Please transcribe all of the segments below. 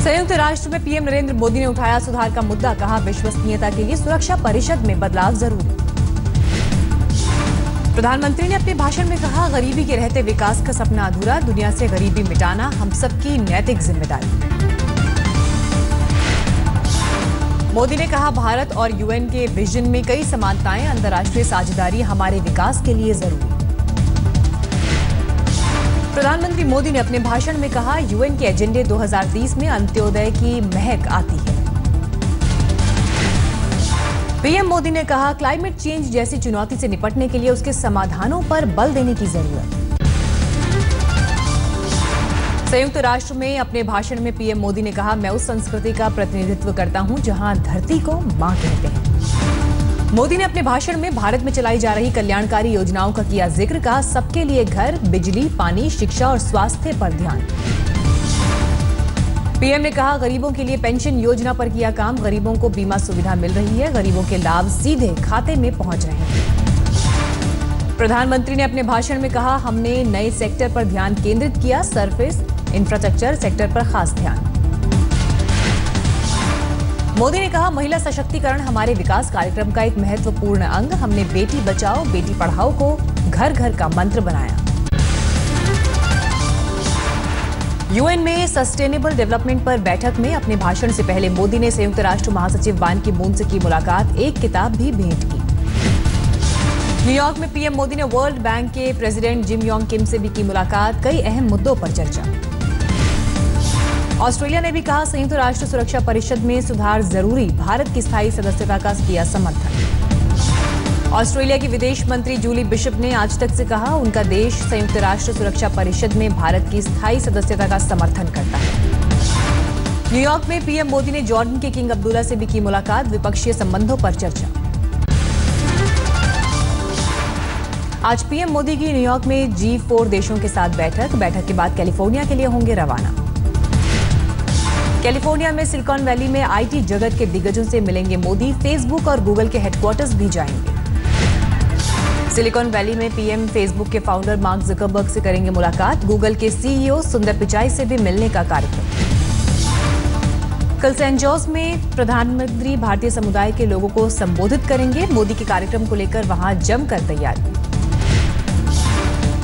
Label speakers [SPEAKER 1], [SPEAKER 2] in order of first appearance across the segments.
[SPEAKER 1] संयुक्त राष्ट्र में पीएम नरेंद्र मोदी ने उठाया सुधार का मुद्दा, कहा विश्वसनीयता के लिए सुरक्षा परिषद में बदलाव जरूरी। प्रधानमंत्री ने अपने भाषण में कहा, गरीबी के रहते विकास का सपना अधूरा, दुनिया से गरीबी मिटाना हम सबकी नैतिक जिम्मेदारी। मोदी ने कहा, भारत और यूएन के विजन में कई समानताएं, अंतर्राष्ट्रीय साझेदारी हमारे विकास के लिए जरूरी। प्रधानमंत्री मोदी ने अपने भाषण में कहा, यूएन के एजेंडे 2030 में अंत्योदय की महक आती है। पीएम मोदी ने कहा, क्लाइमेट चेंज जैसी चुनौती से निपटने के लिए उसके समाधानों पर बल देने की जरूरत। संयुक्त राष्ट्र में अपने भाषण में पीएम मोदी ने कहा, मैं उस संस्कृति का प्रतिनिधित्व करता हूं जहां धरती को मां कहते हैं। मोदी ने अपने भाषण में भारत में चलाई जा रही कल्याणकारी योजनाओं का किया जिक्र, कहा सबके लिए घर, बिजली, पानी, शिक्षा और स्वास्थ्य पर ध्यान। पीएम ने कहा, गरीबों के लिए पेंशन योजना पर किया काम, गरीबों को बीमा सुविधा मिल रही है, गरीबों के लाभ सीधे खाते में पहुंच रहे हैं। प्रधानमंत्री ने अपने भाषण में कहा, हमने नए सेक्टर पर ध्यान केंद्रित किया, सरफेस इंफ्रास्ट्रक्चर सेक्टर पर खास ध्यान। मोदी ने कहा, महिला सशक्तिकरण हमारे विकास कार्यक्रम का एक महत्वपूर्ण अंग, हमने बेटी बचाओ बेटी पढ़ाओ को घर घर का मंत्र बनाया। यूएन में सस्टेनेबल डेवलपमेंट पर बैठक में अपने भाषण से पहले मोदी ने संयुक्त राष्ट्र महासचिव बान की मून से की मुलाकात, एक किताब भी भेंट की। न्यूयॉर्क में पीएम मोदी ने वर्ल्ड बैंक के प्रेसिडेंट जिम योंग किम से भी की मुलाकात, कई अहम मुद्दों पर चर्चा। ऑस्ट्रेलिया ने भी कहा, संयुक्त राष्ट्र सुरक्षा परिषद में सुधार जरूरी, भारत की स्थायी सदस्यता का किया समर्थन। ऑस्ट्रेलिया की विदेश मंत्री जूली बिशप ने आज तक से कहा, उनका देश संयुक्त राष्ट्र सुरक्षा परिषद में भारत की स्थायी सदस्यता का समर्थन करता है। न्यूयॉर्क में पीएम मोदी ने जॉर्डन के किंग अब्दुल्ला से भी की मुलाकात, द्विपक्षीय संबंधों पर चर्चा। आज पीएम मोदी की न्यूयॉर्क में G4 देशों के साथ बैठक के बाद कैलिफोर्निया के लिए होंगे रवाना। कैलिफोर्निया में सिलिकॉन वैली में आईटी जगत के दिग्गजों से मिलेंगे मोदी, फेसबुक और गूगल के हेडक्वार्टर्स भी जाएंगे। सिलिकॉन वैली में पीएम फेसबुक के फाउंडर मार्क जुकरबर्ग से करेंगे मुलाकात, गूगल के सीईओ सुंदर पिचाई से भी मिलने का कार्यक्रम। कल सैन जोस में प्रधानमंत्री भारतीय समुदाय के लोगों को संबोधित करेंगे, मोदी के कार्यक्रम को लेकर वहां जमकर तैयारी।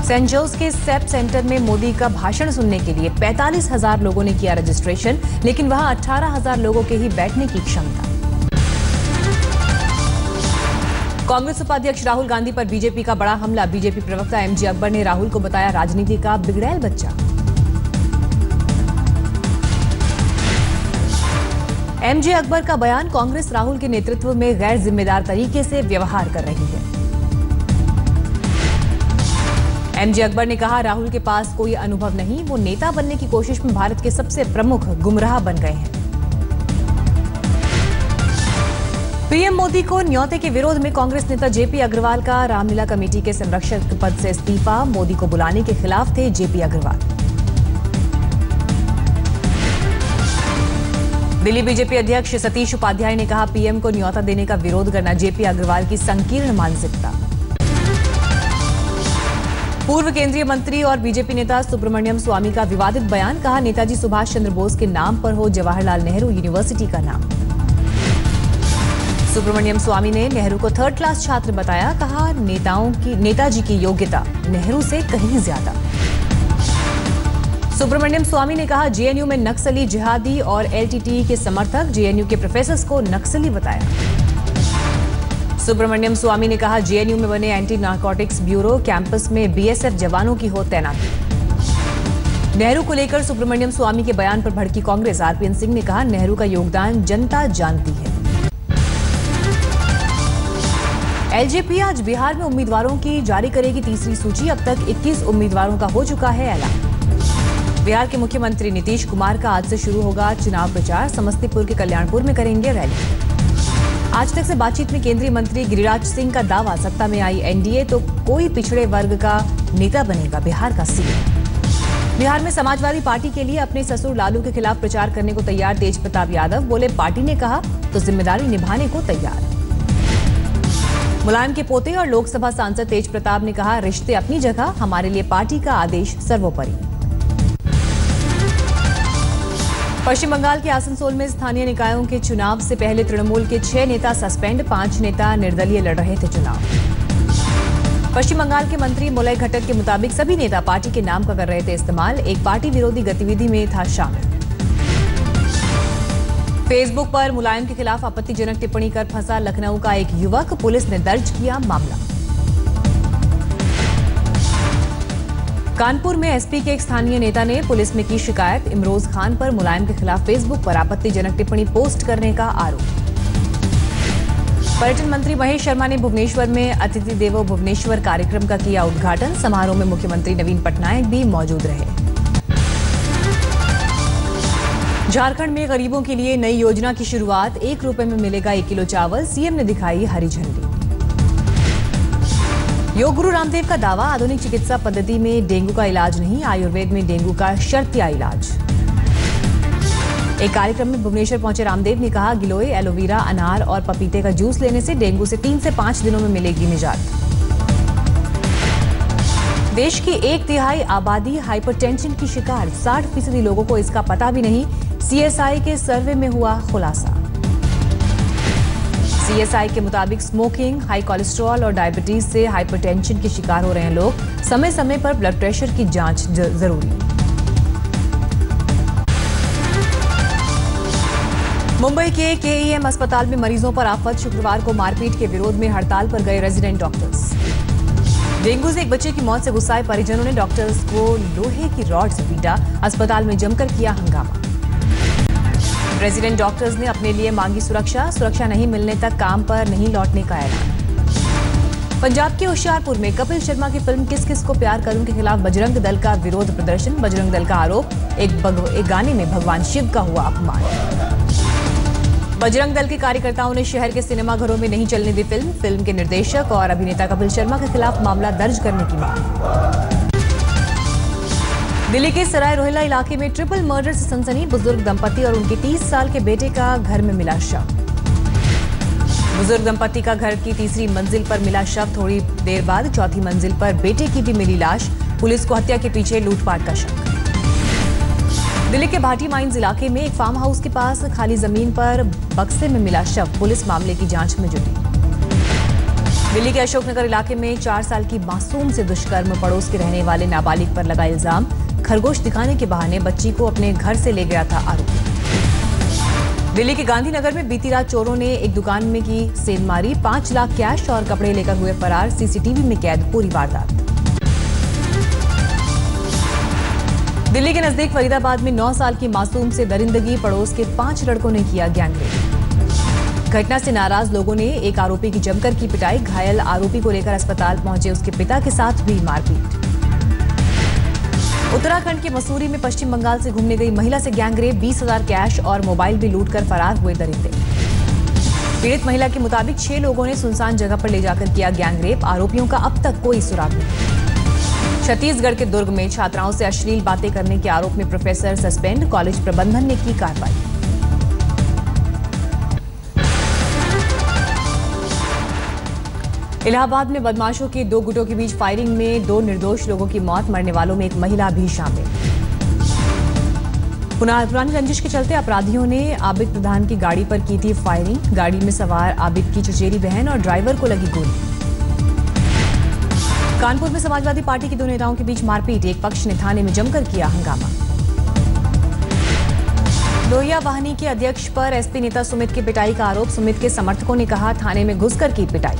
[SPEAKER 1] सैन जोस के सेप सेंटर में मोदी का भाषण सुनने के लिए 45,000 लोगों ने किया रजिस्ट्रेशन, लेकिन वहां 18,000 लोगों के ही बैठने की क्षमता। कांग्रेस उपाध्यक्ष राहुल गांधी पर बीजेपी का बड़ा हमला, बीजेपी प्रवक्ता एमजे अकबर ने राहुल को बताया राजनीति का बिगड़ैल बच्चा। एमजे अकबर का बयान, कांग्रेस राहुल के नेतृत्व में गैर जिम्मेदार तरीके से व्यवहार कर रही है। एमजे अकबर ने कहा, राहुल के पास कोई अनुभव नहीं, वो नेता बनने की कोशिश में भारत के सबसे प्रमुख गुमराह बन गए हैं। पीएम मोदी को न्योते के विरोध में कांग्रेस नेता जेपी अग्रवाल का रामलीला कमेटी के संरक्षक पद से इस्तीफा, मोदी को बुलाने के खिलाफ थे जेपी अग्रवाल। दिल्ली बीजेपी अध्यक्ष सतीश उपाध्याय ने कहा, पीएम को न्योता देने का विरोध करना जेपी अग्रवाल की संकीर्ण मानसिकता। पूर्व केंद्रीय मंत्री और बीजेपी नेता सुब्रमण्यम स्वामी का विवादित बयान, कहा नेताजी सुभाष चंद्र बोस के नाम पर हो जवाहरलाल नेहरू यूनिवर्सिटी का नाम। सुब्रमण्यम स्वामी ने नेहरू को थर्ड क्लास छात्र बताया, कहा नेताजी की योग्यता नेहरू से कहीं ज्यादा। सुब्रमण्यम स्वामी ने कहा, जेएनयू में नक्सली, जिहादी और एलटीटी के समर्थक, जेएनयू के प्रोफेसर्स को नक्सली बताया। सुब्रमण्यम स्वामी ने कहा, जेएनयू में बने एंटी नारकोटिक्स ब्यूरो, कैंपस में बीएसएफ जवानों की हो तैनाती। नेहरू को लेकर सुब्रमण्यम स्वामी के बयान पर भड़की कांग्रेस, आरपीएन सिंह ने कहा, नेहरू का योगदान जनता जानती है। एलजेपी आज बिहार में उम्मीदवारों की जारी करेगी तीसरी सूची, अब तक 21 उम्मीदवारों का हो चुका है ऐलान। बिहार के मुख्यमंत्री नीतीश कुमार का आज से शुरू होगा चुनाव प्रचार, समस्तीपुर के कल्याणपुर में करेंगे रैली। आज तक से बातचीत में केंद्रीय मंत्री गिरिराज सिंह का दावा, सत्ता में आई एनडीए तो कोई पिछड़े वर्ग का नेता बनेगा बिहार का सीएम। बिहार में समाजवादी पार्टी के लिए अपने ससुर लालू के खिलाफ प्रचार करने को तैयार तेज प्रताप यादव, बोले पार्टी ने कहा तो जिम्मेदारी निभाने को तैयार। मुलायम के पोते और लोकसभा सांसद तेज प्रताप ने कहा, रिश्ते अपनी जगह, हमारे लिए पार्टी का आदेश सर्वोपरि। पश्चिम बंगाल के आसनसोल में स्थानीय निकायों के चुनाव से पहले तृणमूल के 6 नेता सस्पेंड, 5 नेता निर्दलीय लड़ रहे थे चुनाव। पश्चिम बंगाल के मंत्री मुलय घटक के मुताबिक सभी नेता पार्टी के नाम का कर रहे थे इस्तेमाल, एक पार्टी विरोधी गतिविधि में था शामिल। फेसबुक पर मुलायम के खिलाफ आपत्तिजनक टिप्पणी कर फंसा लखनऊ का एक युवक, पुलिस ने दर्ज किया मामला। कानपुर में एसपी के एक स्थानीय नेता ने पुलिस में की शिकायत, इमरोज खान पर मुलायम के खिलाफ फेसबुक पर आपत्तिजनक टिप्पणी पोस्ट करने का आरोप। पर्यटन मंत्री महेश शर्मा ने भुवनेश्वर में अतिथि देवो भुवनेश्वर कार्यक्रम का किया उद्घाटन, समारोह में मुख्यमंत्री नवीन पटनायक भी मौजूद रहे। झारखंड में गरीबों के लिए नई योजना की शुरुआत, 1 रुपए में मिलेगा 1 किलो चावल, सीएम ने दिखाई हरी झंडी। योग गुरु रामदेव का दावा, आधुनिक चिकित्सा पद्धति में डेंगू का इलाज नहीं, आयुर्वेद में डेंगू का शर्तिया इलाज। एक कार्यक्रम में भुवनेश्वर पहुंचे रामदेव ने कहा, गिलोय, एलोवेरा, अनार और पपीते का जूस लेने से डेंगू से 3 से 5 दिनों में मिलेगी निजात। देश की 1/3 आबादी हाइपरटेंशन की शिकार, 60% लोगों को इसका पता भी नहीं, सीएसआई के सर्वे में हुआ खुलासा। सीएसआई के मुताबिक स्मोकिंग, हाई कोलेस्ट्रॉल और डायबिटीज से हाइपरटेंशन के शिकार हो रहे हैं लोग, समय समय पर ब्लड प्रेशर की जांच जरूरी। मुंबई के केईएम अस्पताल में मरीजों पर आफत, शुक्रवार को मारपीट के विरोध में हड़ताल पर गए रेजिडेंट डॉक्टर्स। डेंगू से एक बच्चे की मौत से गुस्साए परिजनों ने डॉक्टर्स को लोहे की रॉड से पीटा, अस्पताल में जमकर किया हंगामा। रेजिडेंट डॉक्टर्स ने अपने लिए मांगी सुरक्षा नहीं मिलने तक काम पर नहीं लौटने का ऐलान। पंजाब के होशियारपुर में कपिल शर्मा की फिल्म किस किस को प्यार करूं के खिलाफ बजरंग दल का विरोध प्रदर्शन, बजरंग दल का आरोप, एक गाने में भगवान शिव का हुआ अपमान। बजरंग दल के कार्यकर्ताओं ने शहर के सिनेमाघरों में नहीं चलने दी फिल्म के निर्देशक और अभिनेता कपिल शर्मा के खिलाफ मामला दर्ज करने की मांग। दिल्ली के सराय रोहिल्ला इलाके में ट्रिपल मर्डर से सनसनी, बुजुर्ग दंपति और उनके 30 साल के बेटे का घर में मिला शव। बुजुर्ग दंपति का घर की 3री मंजिल पर मिला शव, थोड़ी देर बाद 4थी मंजिल पर बेटे की भी मिली लाश, पुलिस को हत्या के पीछे लूटपाट का शक। दिल्ली के भाटी माइंस इलाके में एक फार्म हाउस के पास खाली जमीन पर बक्से में मिला शव, पुलिस मामले की जांच में जुटी। दिल्ली के अशोकनगर इलाके में 4 साल की मासूम से दुष्कर्म, पड़ोस के रहने वाले नाबालिग पर लगा इल्जाम, खरगोश दिखाने के बहाने बच्ची को अपने घर से ले गया था आरोपी। दिल्ली के गांधीनगर में बीती रात चोरों ने एक दुकान में की सेंधमारी, 5 लाख कैश और कपड़े लेकर हुए फरार, सीसीटीवी में कैद पूरी वारदात। दिल्ली के नजदीक फरीदाबाद में 9 साल की मासूम से दरिंदगी, पड़ोस के 5 लड़कों ने किया गैंगरेप। घटना से नाराज लोगों ने एक आरोपी की जमकर की पिटाई, घायल आरोपी को लेकर अस्पताल पहुंचे उसके पिता के साथ हुई मारपीट। उत्तराखंड के मसूरी में पश्चिम बंगाल से घूमने गई महिला से गैंगरेप, 20,000 कैश और मोबाइल भी लूटकर फरार हुए दरिंदे। पीड़ित महिला के मुताबिक 6 लोगों ने सुनसान जगह पर ले जाकर किया गैंगरेप, आरोपियों का अब तक कोई सुराग नहीं। छत्तीसगढ़ के दुर्ग में छात्राओं से अश्लील बातें करने के आरोप में प्रोफेसर सस्पेंड, कॉलेज प्रबंधन ने की कार्रवाई। इलाहाबाद में बदमाशों के 2 गुटों के बीच फायरिंग में 2 निर्दोष लोगों की मौत, मरने वालों में एक महिला भी शामिल। पुरानी रंजिश के चलते अपराधियों ने आबिद प्रधान की गाड़ी पर की थी फायरिंग, गाड़ी में सवार आबिद की चचेरी बहन और ड्राइवर को लगी गोली। कानपुर में समाजवादी पार्टी के 2 नेताओं के बीच मारपीट, एक पक्ष ने थाने में जमकर किया हंगामा। लोहिया वाहिनी के अध्यक्ष पर एसपी नेता सुमित की पिटाई का आरोप, सुमित के समर्थकों ने कहा थाने में घुसकर की पिटाई।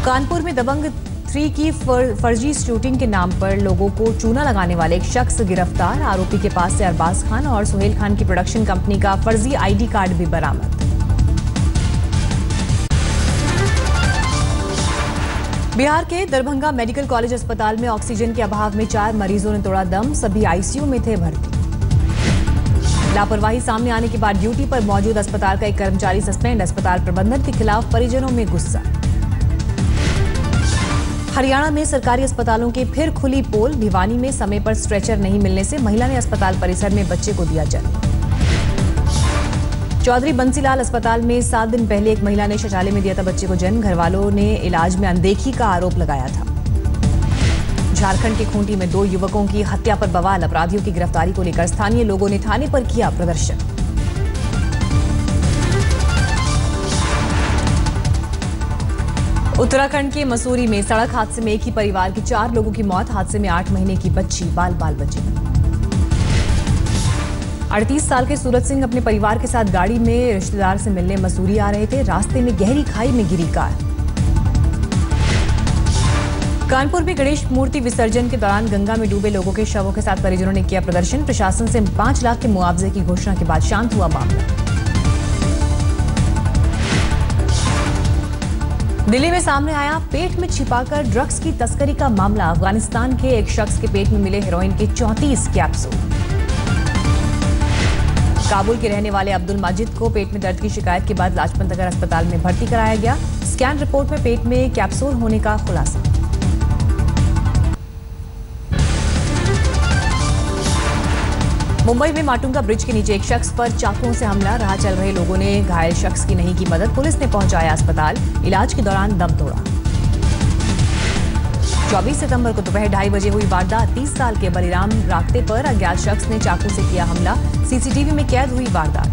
[SPEAKER 1] कानपुर में दबंग 3 की फर्जी शूटिंग के नाम पर लोगों को चूना लगाने वाले एक शख्स गिरफ्तार, आरोपी के पास से अरबाज खान और सुहेल खान की प्रोडक्शन कंपनी का फर्जी आईडी कार्ड भी बरामद। बिहार के दरभंगा मेडिकल कॉलेज अस्पताल में ऑक्सीजन के अभाव में 4 मरीजों ने तोड़ा दम, सभी आईसीयू में थे भर्ती। लापरवाही सामने आने के बाद ड्यूटी पर मौजूद अस्पताल का एक कर्मचारी सस्पेंड, अस्पताल प्रबंधन के खिलाफ परिजनों में गुस्सा। हरियाणा में सरकारी अस्पतालों की फिर खुली पोल, भिवानी में समय पर स्ट्रेचर नहीं मिलने से महिला ने अस्पताल परिसर में बच्चे को दिया जन्म। चौधरी बंसीलाल अस्पताल में 7 दिन पहले एक महिला ने शौचालय में दिया था बच्चे को जन्म, घरवालों ने इलाज में अनदेखी का आरोप लगाया था। झारखंड के खूंटी में 2 युवकों की हत्या पर बवाल। अपराधियों की गिरफ्तारी को लेकर स्थानीय लोगों ने थाने पर किया प्रदर्शन। उत्तराखंड के मसूरी में सड़क हादसे में एक ही परिवार के 4 लोगों की मौत। हादसे में 8 महीने की बच्ची बाल बची। 38 साल के सूरज सिंह अपने परिवार के साथ गाड़ी में रिश्तेदार से मिलने मसूरी आ रहे थे। रास्ते में गहरी खाई में गिरी कार। कानपुर में गणेश मूर्ति विसर्जन के दौरान गंगा में डूबे लोगों के शवों के साथ परिजनों ने किया प्रदर्शन। प्रशासन से 5 लाख के मुआवजे की घोषणा के बाद शांत हुआ मामला। दिल्ली में सामने आया पेट में छिपाकर ड्रग्स की तस्करी का मामला। अफगानिस्तान के एक शख्स के पेट में मिले हेरोइन के 34 कैप्सूल। काबुल के रहने वाले अब्दुल माजिद को पेट में दर्द की शिकायत के बाद लाजपत नगर अस्पताल में भर्ती कराया गया। स्कैन रिपोर्ट में पेट में कैप्सूल होने का खुलासा। मुंबई में माटुंगा ब्रिज के नीचे एक शख्स पर चाकुओं से हमला। राह चल रहे लोगों ने घायल शख्स की नहीं की मदद। पुलिस ने पहुंचाया अस्पताल। इलाज के दौरान दम तोड़ा। 24 सितंबर को दोपहर 2:30 बजे हुई वारदात। 30 साल के बलिराम राक्ते पर अज्ञात शख्स ने चाकू से किया हमला। सीसीटीवी में कैद हुई वारदात।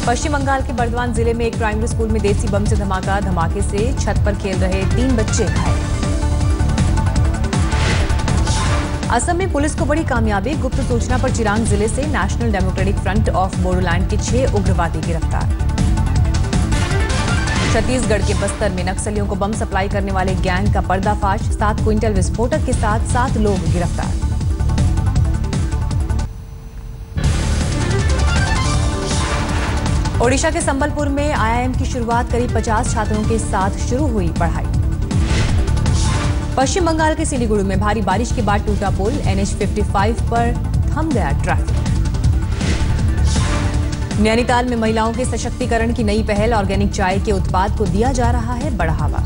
[SPEAKER 1] पश्चिम बंगाल के बर्दवान जिले में एक प्राइमरी स्कूल में देसी बम से धमाका। धमाके से छत पर खेल रहे 3 बच्चे घायल। असम में पुलिस को बड़ी कामयाबी। गुप्त सूचना पर चिरांग जिले से national democratic front of Bodoland के 6 उग्रवादी गिरफ्तार। छत्तीसगढ़ के बस्तर में नक्सलियों को बम सप्लाई करने वाले गैंग का पर्दाफाश। 7 क्विंटल विस्फोटक के साथ 7 लोग गिरफ्तार। ओडिशा के संबलपुर में आईआईएम की शुरुआत। करीब 50 छात्रों के साथ शुरू हुई पढ़ाई। पश्चिम बंगाल के सिलीगुड़ी में भारी बारिश के बाद टूटा पुल। NH 55 पर थम गया ट्रैफिक। नैनीताल में महिलाओं के सशक्तिकरण की नई पहल। ऑर्गेनिक चाय के उत्पाद को दिया जा रहा है बढ़ावा।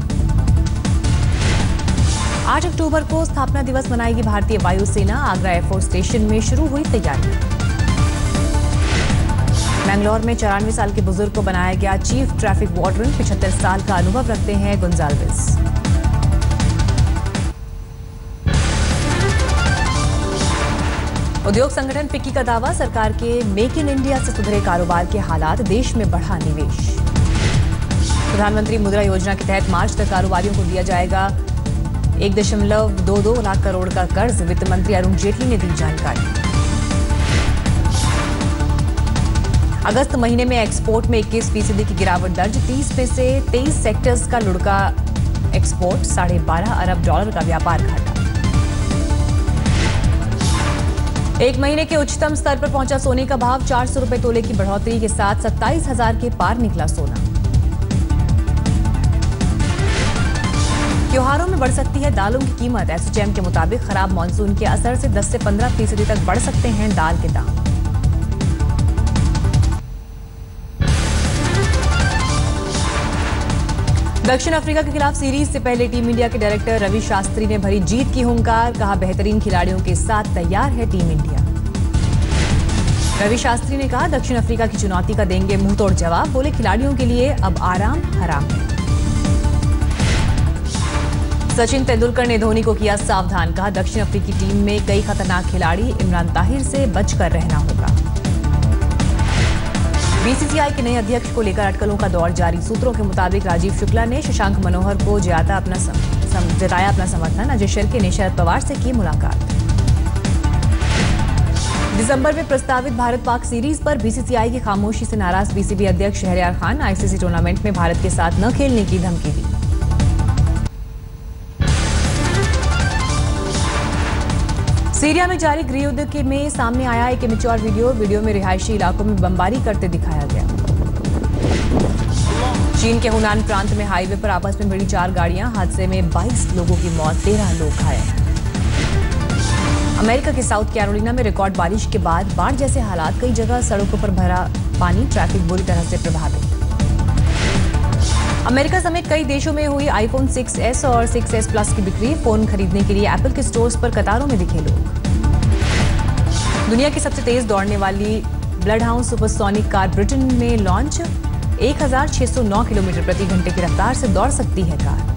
[SPEAKER 1] 8 अक्टूबर को स्थापना दिवस मनाएगी भारतीय वायुसेना। आगरा एयरफोर्स स्टेशन में शुरू हुई तैयारी। मैंगलोर में 94 साल के बुजुर्ग को बनाया गया चीफ ट्रैफिक वार्डन। 75 साल का अनुभव रखते हैं गोंजाल्विस। उद्योग संगठन फिक्की का दावा। सरकार के मेक इन इंडिया से सुधरे कारोबार के हालात। देश में बढ़ा निवेश। प्रधानमंत्री मुद्रा योजना के तहत मार्च तक कारोबारियों को दिया जाएगा 1.22 लाख करोड़ का कर्ज। वित्त मंत्री अरुण जेटली ने दी जानकारी। अगस्त महीने में एक्सपोर्ट में 21% की गिरावट दर्ज। 30 में से 23 सेक्टर्स का लुढ़का एक्सपोर्ट। $12.5 अरब का व्यापार घाटा। 1 महीने के उच्चतम स्तर पर पहुंचा सोने का भाव। 400 रुपए तोले की बढ़ोतरी के साथ 27,000 के पार निकला सोना। त्योहारों में बढ़ सकती है दालों की कीमत। एसोचैम के मुताबिक खराब मानसून के असर से 10 से 15% तक बढ़ सकते हैं दाल के दाम। दक्षिण अफ्रीका के खिलाफ सीरीज से पहले टीम इंडिया के डायरेक्टर रवि शास्त्री ने भरी जीत की हुंकार। कहा बेहतरीन खिलाड़ियों के साथ तैयार है टीम इंडिया। रवि शास्त्री ने कहा दक्षिण अफ्रीका की चुनौती का देंगे मुंहतोड़ जवाब। बोले खिलाड़ियों के लिए अब आराम हराम है। सचिन तेंदुलकर ने धोनी को किया सावधान। कहा दक्षिण अफ्रीकी टीम में कई खतरनाक खिलाड़ी। इमरान ताहिर से बचकर रहना होगा। बीसीसीआई के नए अध्यक्ष को लेकर अटकलों का दौर जारी। सूत्रों के मुताबिक राजीव शुक्ला ने शशांक मनोहर को जताया अपना समर्थन। अजय शिर्के ने शरद पवार से की मुलाकात। दिसंबर में प्रस्तावित भारत पाक सीरीज पर बीसीसीआई की खामोशी से नाराज बीसीबी अध्यक्ष शहरयार खान। आईसीसी टूर्नामेंट में भारत के साथ न खेलने की धमकी दी। सीरिया में जारी गृहयुद्ध में सामने आया एक इमेच्योर वीडियो में रिहायशी इलाकों में बमबारी करते दिखाया गया। चीन के हुनान प्रांत में हाईवे पर आपस में भिड़ी 4 गाड़ियां। हादसे में 22 लोगों की मौत, 13 लोग घायल। अमेरिका के साउथ कैरोलिना में रिकॉर्ड बारिश के बाद बाढ़ जैसे हालात। कई जगह सड़कों पर भरा पानी। ट्रैफिक बुरी तरह से प्रभावित। अमेरिका समेत कई देशों में हुई आईफोन 6s और 6s प्लस की बिक्री। फोन खरीदने के लिए एप्पल के स्टोर्स पर कतारों में दिखे लोग। दुनिया की सबसे तेज दौड़ने वाली ब्लडहाउंड सुपरसोनिक कार ब्रिटेन में लॉन्च। 1609 किलोमीटर प्रति घंटे की रफ्तार से दौड़ सकती है कार।